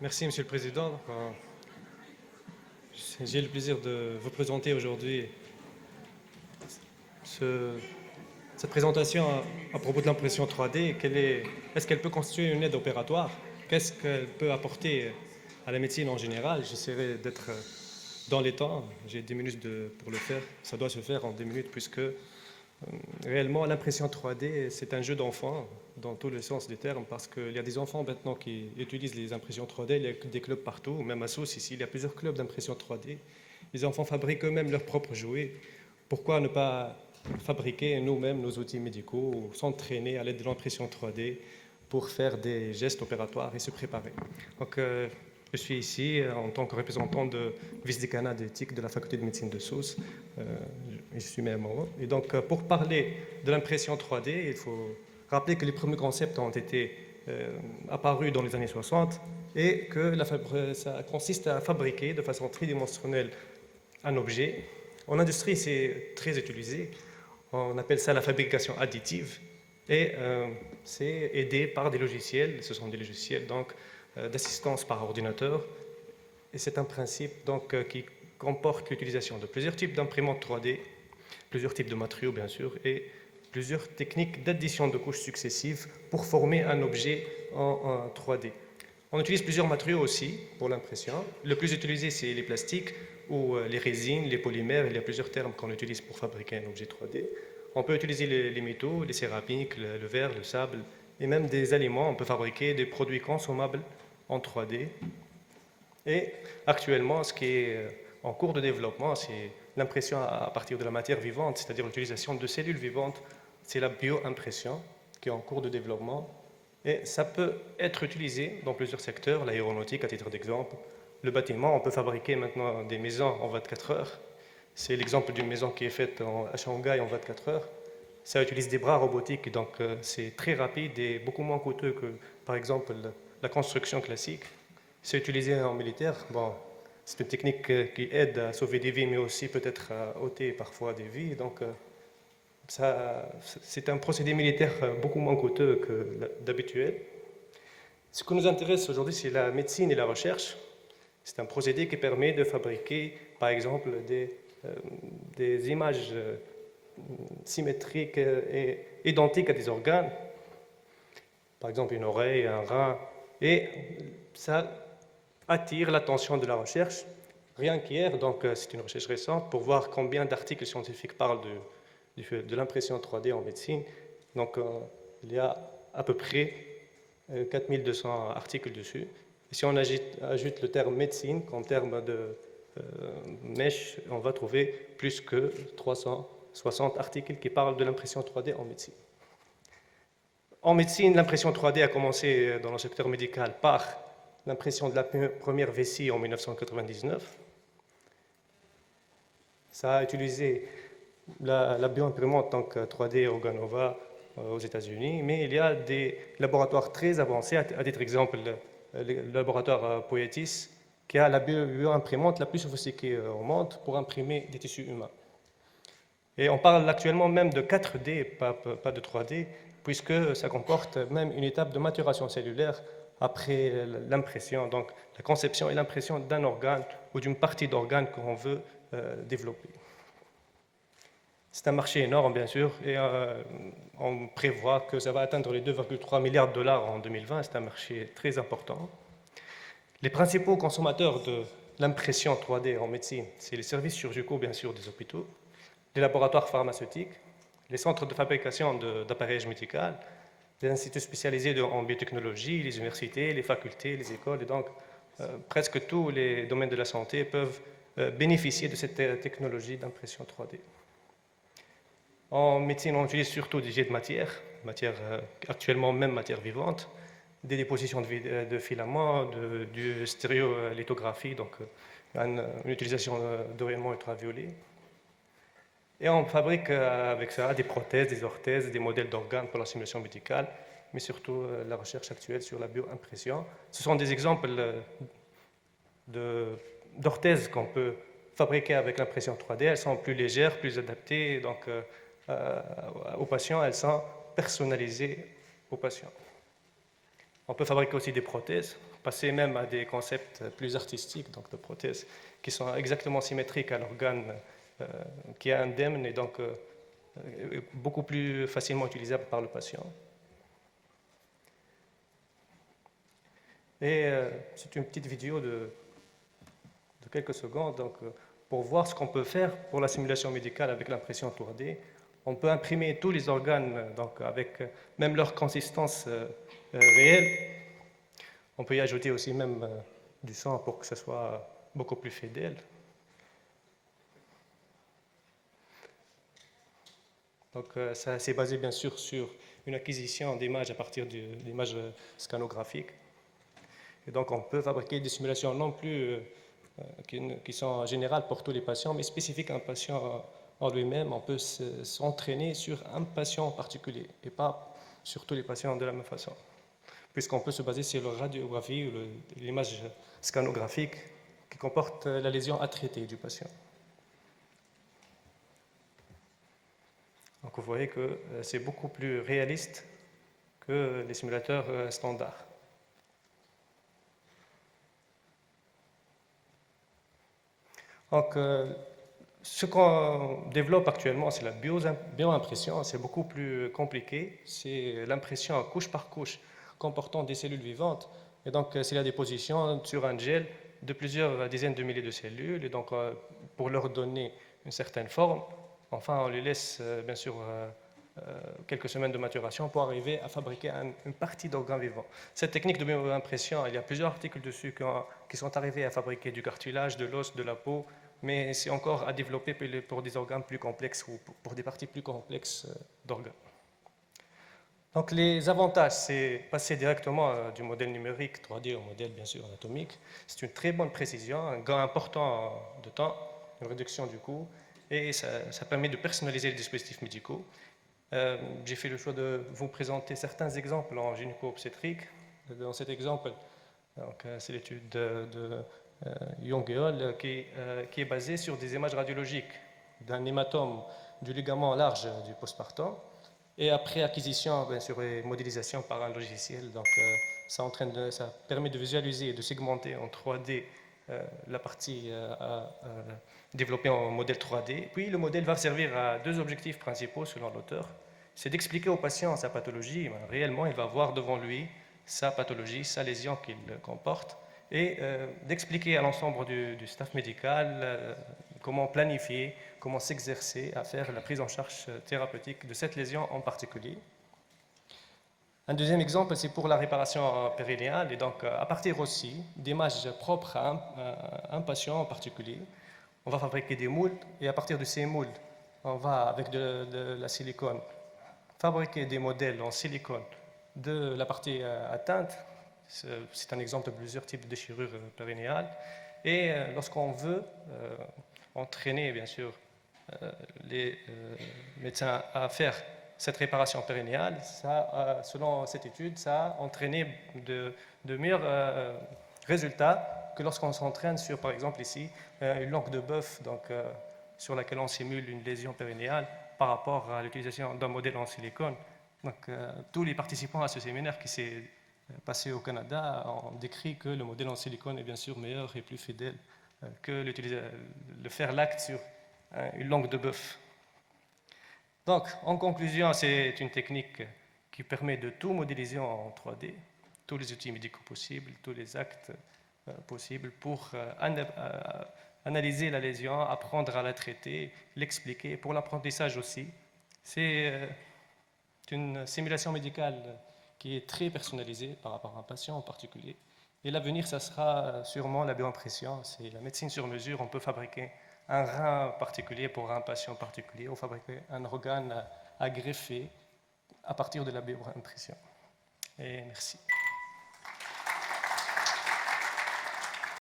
Merci, Monsieur le Président. J'ai le plaisir de vous présenter aujourd'hui ce- cette présentation à propos de l'impression 3D. Est-ce qu'elle peut constituer une aide opératoire? Qu'est-ce qu'elle peut apporter à la médecine en général? J'essaierai d'être dans les temps. J'ai 10 minutes pour le faire. Ça doit se faire en 10 minutes puisque réellement, l'impression 3D, c'est un jeu d'enfant dans tous les sens du terme, parce qu'il y a des enfants maintenant qui utilisent les impressions 3D, il y a des clubs partout, même à Sousse ici, il y a plusieurs clubs d'impression 3D. Les enfants fabriquent eux-mêmes leurs propres jouets. Pourquoi ne pas fabriquer nous-mêmes nos outils médicaux, ou s'entraîner à l'aide de l'impression 3D pour faire des gestes opératoires et se préparer? Donc, je suis ici en tant que représentant de vice-décanat d'éthique de la faculté de médecine de Sousse. Euh, je suis MMO. Et donc, pour parler de l'impression 3D, il faut rappeler que les premiers concepts ont été apparus dans les années 60 et que ça consiste à fabriquer de façon tridimensionnelle un objet. En industrie, c'est très utilisé. On appelle ça la fabrication additive. Et c'est aidé par des logiciels. Ce sont des logiciels donc d'assistance par ordinateur. Et c'est un principe donc qui comporte l'utilisation de plusieurs types d'imprimantes 3D, plusieurs types de matériaux bien sûr, et plusieurs techniques d'addition de couches successives pour former un objet en 3D. On utilise plusieurs matériaux aussi pour l'impression. Le plus utilisé, c'est les plastiques ou les résines, les polymères. Il y a plusieurs termes qu'on utilise pour fabriquer un objet 3D. On peut utiliser les métaux, les céramiques, le verre, le sable, et même des aliments. On peut fabriquer des produits consommables en 3D. Et actuellement, ce qui est en cours de développement, c'est l'impression à partir de la matière vivante, c'est-à-dire l'utilisation de cellules vivantes. C'est la bioimpression qui est en cours de développement. Et ça peut être utilisé dans plusieurs secteurs, l'aéronautique à titre d'exemple. Le bâtiment, on peut fabriquer maintenant des maisons en 24 heures. C'est l'exemple d'une maison qui est faite à Shanghai en 24 heures. Ça utilise des bras robotiques, donc c'est très rapide et beaucoup moins coûteux que, par exemple, la construction classique. C'est utilisé en militaire. Bon, c'est une technique qui aide à sauver des vies, mais aussi peut-être à ôter parfois des vies. Donc, c'est un procédé militaire beaucoup moins coûteux que d'habituel. Ce qui nous intéresse aujourd'hui, c'est la médecine et la recherche. C'est un procédé qui permet de fabriquer, par exemple, des images symétriques et identiques à des organes, par exemple une oreille, un rein, et ça attire l'attention de la recherche. Rien qu'hier, donc c'est une recherche récente, pour voir combien d'articles scientifiques parlent de l'impression 3D en médecine. Donc il y a à peu près 4200 articles dessus. Et si on ajoute le terme médecine comme terme de mèche, on va trouver plus que 360 articles qui parlent de l'impression 3D en médecine. En médecine, l'impression 3D a commencé dans le secteur médical par l'impression de la première vessie en 1999. Ça a utilisé la bioimprimante donc 3D Organova aux États-Unis, mais il y a des laboratoires très avancés, à titre d'exemple le laboratoire Poetis, qui a la bioimprimante la plus sophistiquée au monde pour imprimer des tissus humains. Et on parle actuellement même de 4D, pas de 3D, puisque ça comporte même une étape de maturation cellulaire après l'impression, donc la conception et l'impression d'un organe ou d'une partie d'organe qu'on veut développer. C'est un marché énorme, bien sûr, et on prévoit que ça va atteindre les 2,3 milliards de dollars en 2020. C'est un marché très important. Les principaux consommateurs de l'impression 3D en médecine, c'est les services chirurgicaux, bien sûr, des hôpitaux, les laboratoires pharmaceutiques, les centres de fabrication d'appareils médicaux, les instituts spécialisés en biotechnologie, les universités, les facultés, les écoles, et donc presque tous les domaines de la santé peuvent bénéficier de cette technologie d'impression 3D. En médecine, on utilise surtout des jets de matière actuellement même matière vivante, des dépositions de filaments, du stéréolithographie, donc une utilisation de rayonnement ultraviolet. Et on fabrique avec ça des prothèses, des orthèses, des modèles d'organes pour la simulation médicale, mais surtout la recherche actuelle sur la bioimpression. Ce sont des exemples d'orthèses qu'on peut fabriquer avec l'impression 3D. Elles sont plus légères, plus adaptées donc, aux patients, elles sont personnalisées aux patients. On peut fabriquer aussi des prothèses passer même à des concepts plus artistiques, donc de prothèses qui sont exactement symétriques à l'organe qui est indemne et donc beaucoup plus facilement utilisable par le patient. Et c'est une petite vidéo de quelques secondes donc, pour voir ce qu'on peut faire pour la simulation médicale avec l'impression 3D. On peut imprimer tous les organes donc, avec même leur consistance réelle. On peut y ajouter aussi même du sang pour que ce soit beaucoup plus fidèle. Donc ça c'est basé bien sûr sur une acquisition d'images à partir d'images scanographiques. Et donc on peut fabriquer des simulations non plus qui sont générales pour tous les patients, mais spécifiques à un patient en lui-même. On peut s'entraîner sur un patient en particulier et pas sur tous les patients de la même façon, puisqu'on peut se baser sur la radiographie ou l'image scanographique qui comporte la lésion à traiter du patient. Donc vous voyez que c'est beaucoup plus réaliste que les simulateurs standards. Donc, ce qu'on développe actuellement, c'est la bioimpression. C'est beaucoup plus compliqué. C'est l'impression couche par couche comportant des cellules vivantes. Et donc, c'est la déposition sur un gel de plusieurs dizaines de milliers de cellules. Et donc, pour leur donner une certaine forme, enfin, on les laisse, bien sûr, quelques semaines de maturation pour arriver à fabriquer une partie d'organes vivants. Cette technique de bioimpression, il y a plusieurs articles dessus qui sont arrivés à fabriquer du cartilage, de l'os, de la peau, mais c'est encore à développer pour des organes plus complexes ou pour des parties plus complexes d'organes. Donc les avantages, c'est passer directement du modèle numérique 3D au modèle bien sûr anatomique. C'est une très bonne précision, un gain important de temps, une réduction du coût, et ça permet de personnaliser les dispositifs médicaux. J'ai fait le choix de vous présenter certains exemples en gynéco-obstétrique. Dans cet exemple, c'est l'étude de Young qui est basée sur des images radiologiques d'un hématome du ligament large du postpartum. Et après acquisition, bien sûr, et modélisation par un logiciel, donc ça permet de visualiser et de segmenter en 3D la partie développée en modèle 3D. Puis le modèle va servir à deux objectifs principaux selon l'auteur. C'est d'expliquer au patient sa pathologie. Réellement, il va voir devant lui sa pathologie, sa lésion qu'il comporte, et d'expliquer à l'ensemble du staff médical comment planifier, comment s'exercer à faire la prise en charge thérapeutique de cette lésion en particulier. Un deuxième exemple, c'est pour la réparation périnéale, et donc à partir aussi d'images propres à un patient en particulier, on va fabriquer des moules, et à partir de ces moules, on va, avec de la silicone, fabriquer des modèles en silicone de la partie atteinte. C'est un exemple de plusieurs types de déchirures périnéales. Et lorsqu'on veut entraîner, bien sûr, les médecins à faire cette réparation périnéale, selon cette étude, ça a entraîné de meilleurs résultats que lorsqu'on s'entraîne sur, par exemple ici, une langue de bœuf, donc, sur laquelle on simule une lésion périnéale par rapport à l'utilisation d'un modèle en silicone. Donc, tous les participants à ce séminaire qui s'est passé au Canada ont décrit que le modèle en silicone est bien sûr meilleur et plus fidèle que le faire l'acte sur une langue de bœuf. Donc, en conclusion, c'est une technique qui permet de tout modéliser en 3D, tous les outils médicaux possibles, tous les actes possibles pour analyser la lésion, apprendre à la traiter, l'expliquer. Pour l'apprentissage aussi, c'est une simulation médicale qui est très personnalisée par rapport à un patient en particulier. Et l'avenir, ça sera sûrement la bioimpression, c'est la médecine sur mesure. On peut fabriquer un rein particulier pour un patient particulier ou fabriquer un organe à greffer à partir de la bioimpression. Et merci.